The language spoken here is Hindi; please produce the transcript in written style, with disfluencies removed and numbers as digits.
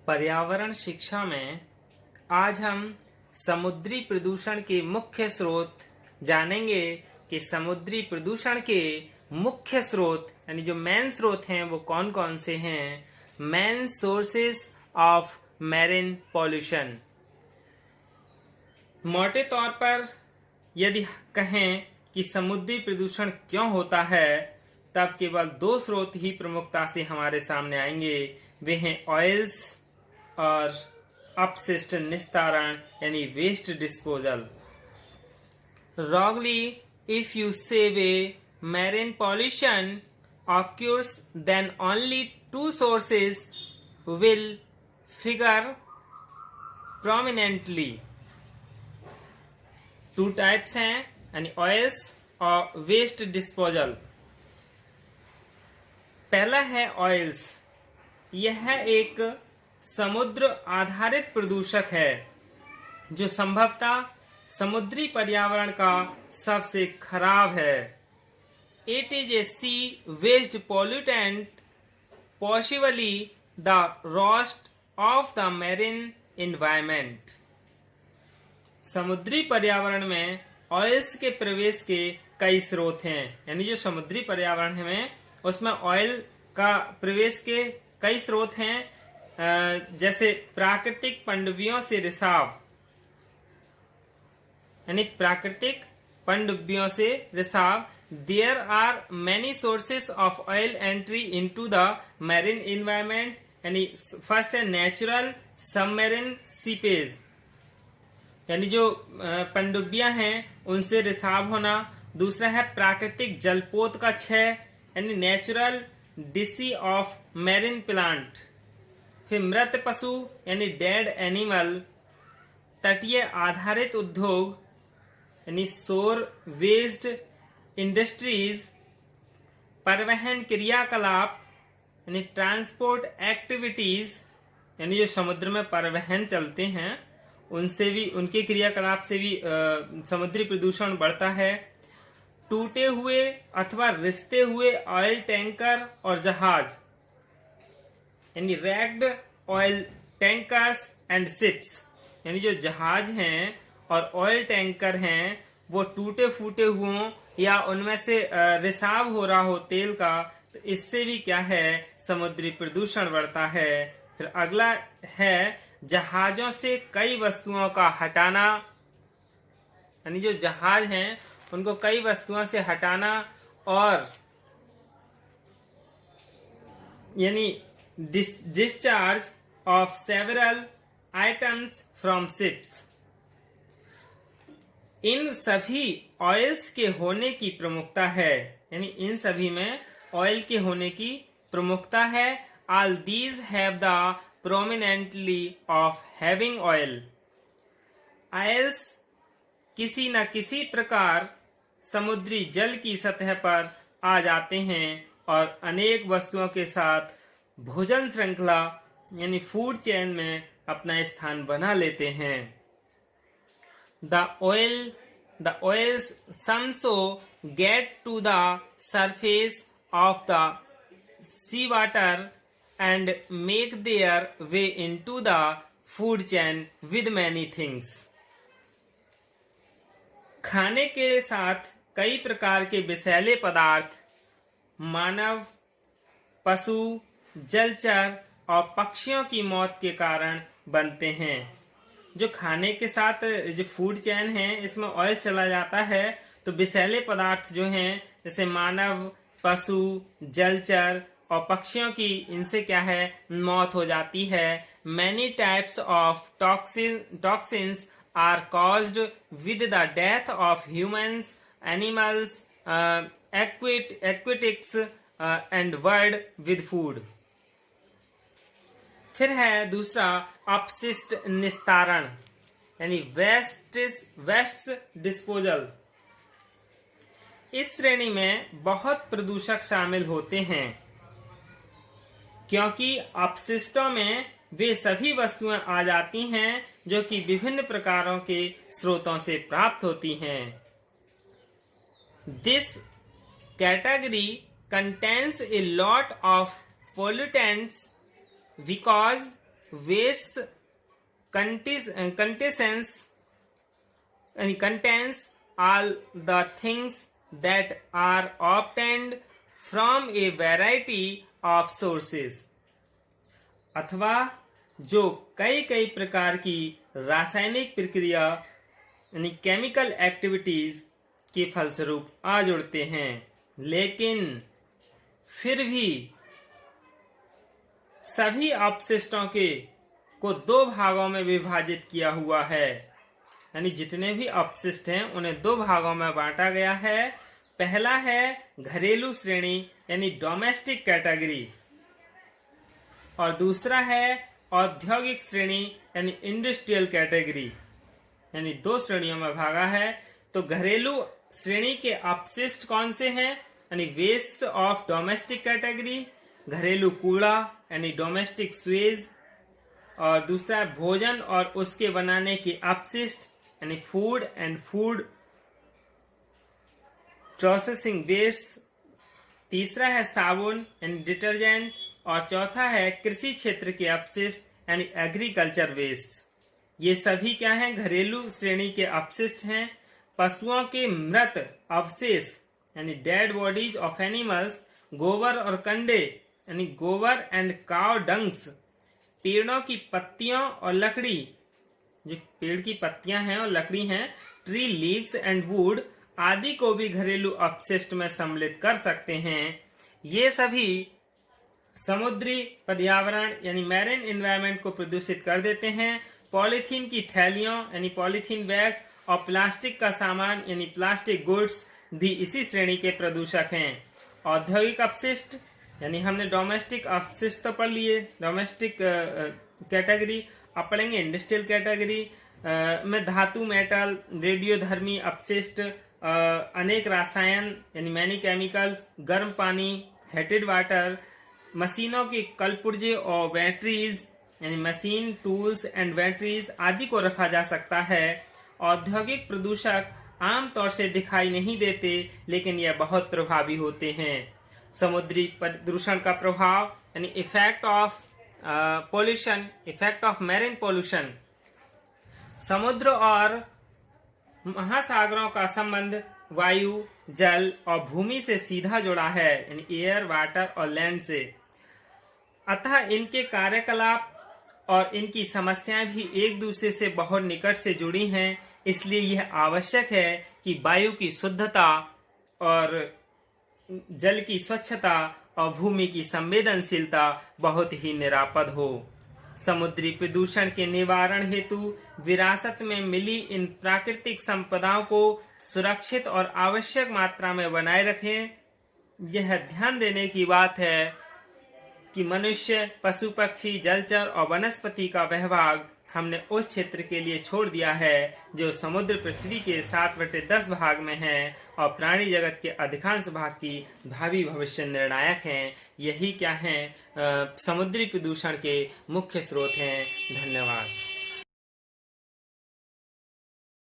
पर्यावरण शिक्षा में आज हम समुद्री प्रदूषण के मुख्य स्रोत जानेंगे कि समुद्री प्रदूषण के मुख्य स्रोत यानी जो मेन स्रोत हैं वो कौन कौन से हैं। Main sources of marine pollution. मोटे तौर पर यदि कहें कि समुद्री प्रदूषण क्यों होता है तब केवल दो स्रोत ही प्रमुखता से हमारे सामने आएंगे। वे हैं ऑयल्स और अपशिष्ट निस्तारण यानी waste disposal. Wrongly, if you say marine pollution occurs, then only two sources will figure prominently. Two types हैं यानी ऑयल्स और वेस्ट डिस्पोजल। पहला है ऑयल्स। यह एक समुद्र आधारित प्रदूषक है जो संभवतः समुद्री पर्यावरण का सबसे खराब है। It is a sea waste pollutant, possibly the worst of the marine environment. समुद्री पर्यावरण में ऑयल्स के प्रवेश के कई स्रोत हैं, यानी जो समुद्री पर्यावरण है में उसमें ऑयल का प्रवेश के कई स्रोत हैं, जैसे प्राकृतिक पनडुब्बियों से रिसाव यानी प्राकृतिक पनडुब्बियों से रिसाव। There are many sources of oil entry into the marine environment यानी फर्स्ट है नेचुरल सबमरीन सीपेज यानी जो पनडुब्बियां हैं उनसे रिसाव होना। दूसरा है प्राकृतिक जलपोत का क्षय यानी natural DC of marine plant. फिर मृत पशु यानी डेड एनिमल। तटीय आधारित उद्योग यानी शोर वेस्ट इंडस्ट्रीज। परिवहन क्रियाकलाप यानी ट्रांसपोर्ट एक्टिविटीज यानी जो समुद्र में परिवहन चलते हैं उनसे भी उनके क्रियाकलाप से भी समुद्री प्रदूषण बढ़ता है। टूटे हुए अथवा रिसते हुए ऑयल टैंकर और जहाज यानी raked oil tankers and ships यानी जो जहाज हैं और ऑयल टैंकर हैं वो टूटे फूटे हुए या उनमें से रिसाव हो रहा हो तेल का, तो इससे भी क्या है समुद्री प्रदूषण बढ़ता है। फिर अगला है जहाजों से कई वस्तुओं का हटाना यानी जो जहाज हैं उनको कई वस्तुओं से हटाना और यानी discharge of several items from ships. इन सभी ऑयल्स के होने की प्रमुखता है यानी इन सभी में ऑयल के होने की प्रमुखता है। All these have the prominently of having oil. Oils किसी न किसी प्रकार समुद्री जल की सतह पर आ जाते हैं और अनेक वस्तुओं के साथ भोजन श्रृंखला यानी फूड चेन में अपना स्थान बना लेते हैं। The oils somehow get to the surface of the seawater and make their way into the food chain with many things. खाने के साथ कई प्रकार के विषैले पदार्थ मानव, पशु, जलचर और पक्षियों की मौत के कारण बनते हैं। जो खाने के साथ जो फूड चेन है इसमें ऑयल चला जाता है तो विषैले पदार्थ जो हैं जैसे मानव, पशु, जलचर और पक्षियों की इनसे क्या है मौत हो जाती है। Many types of toxins are caused with the death of humans, animals, aquatics and bird with food. फिर है दूसरा अपशिष्ट निस्तारण यानी वेस्ट डिस्पोजल। इस श्रेणी में बहुत प्रदूषक शामिल होते हैं क्योंकि अपशिष्टों में वे सभी वस्तुएं आ जाती हैं जो कि विभिन्न प्रकारों के स्रोतों से प्राप्त होती हैं। This category contains a lot of pollutants because waste contains all the things that are obtained from a variety of sources, अथवा जो कई कई प्रकार की रासायनिक प्रक्रिया यानी केमिकल एक्टिविटीज के फलस्वरूप आ जुड़ते हैं, लेकिन फिर भी सभी अपशिष्टों को दो भागों में विभाजित किया हुआ है। यानी जितने भी अपशिष्ट हैं उन्हें दो भागों में बांटा गया है। पहला है घरेलू श्रेणी यानी डोमेस्टिक कैटेगरी, और दूसरा है औद्योगिक श्रेणी यानी इंडस्ट्रियल कैटेगरी। यानी दो श्रेणियों में भागा है। तो घरेलू श्रेणी के अपशिष्ट कौन से हैं? यानी वेस्ट ऑफ डोमेस्टिक कैटेगरी, घरेलू कूड़ा यानी डोमेस्टिक स्वेज, और दूसरा भोजन और उसके बनाने के अपशिष्ट यानी food and food processing waste. तीसरा है साबुन यानी डिटर्जेंट, और चौथा है कृषि क्षेत्र के अपशिष्ट यानी एग्रीकल्चर वेस्ट। ये सभी क्या हैं? घरेलू श्रेणी के अपशिष्ट हैं। पशुओं के मृत अवशेष यानी डेड बॉडीज ऑफ एनिमल्स, गोबर और कंडे यानी गोबर एंड काव डंग्स, पेड़ों की पत्तियों और लकड़ी, जो पेड़ की पत्तियां हैं और लकड़ी हैं, ट्री लीव्स एंड वुड आदि को भी घरेलू अपशिष्ट में सम्मिलित कर सकते हैं। ये सभी समुद्री पर्यावरण यानी मैरिन एनवायरनमेंट को प्रदूषित कर देते हैं। पॉलीथीन की थैलियों यानी पॉलीथीन बैग्स और प्लास्टिक का सामान यानी प्लास्टिक गुड्स भी इसी श्रेणी के प्रदूषक हैं। औद्योगिक अपशिष्ट यानी हमने डोमेस्टिक अपशिष्ट तो पढ़ लिए, डोमेस्टिक कैटेगरी। अब पढ़ेंगे इंडस्ट्रियल कैटेगरी में धातु, मेटल, रेडियोधर्मी अपशिष्ट, अनेक रसायन यानी मैनी केमिकल्स, गर्म पानी, हीटेड वाटर, मशीनों के कलपुर्जे और बैटरीज यानी मशीन टूल्स एंड बैटरीज आदि को रखा जा सकता है। औद्योगिक प्रदूषक आमतौर से दिखाई नहीं देते, लेकिन यह बहुत प्रभावी होते हैं। समुद्री प्रदूषण का प्रभाव यानी effect of pollution, effect of marine pollution. समुद्र और महासागरों का संबंध वायु, जल और भूमि से सीधा जुड़ा है यानी एयर, वाटर और लैंड से। अतः इनके कार्यकलाप और इनकी समस्याएं भी एक दूसरे से बहुत निकट से जुड़ी हैं। इसलिए यह आवश्यक है कि वायु की शुद्धता और जल की स्वच्छता और भूमि की संवेदनशीलता बहुत ही निरापद हो। समुद्री प्रदूषण के निवारण हेतु विरासत में मिली इन प्राकृतिक संपदाओं को सुरक्षित और आवश्यक मात्रा में बनाए रखें। यह ध्यान देने की बात है कि मनुष्य, पशु पक्षी, जलचर और वनस्पति का वह भाग हमने उस क्षेत्र के लिए छोड़ दिया है जो समुद्र पृथ्वी के 7/10 भाग में है, और प्राणी जगत के अधिकांश भाग की भावी भविष्य निर्णायक हैं। यही क्या है? समुद्री प्रदूषण के मुख्य स्रोत हैं। धन्यवाद।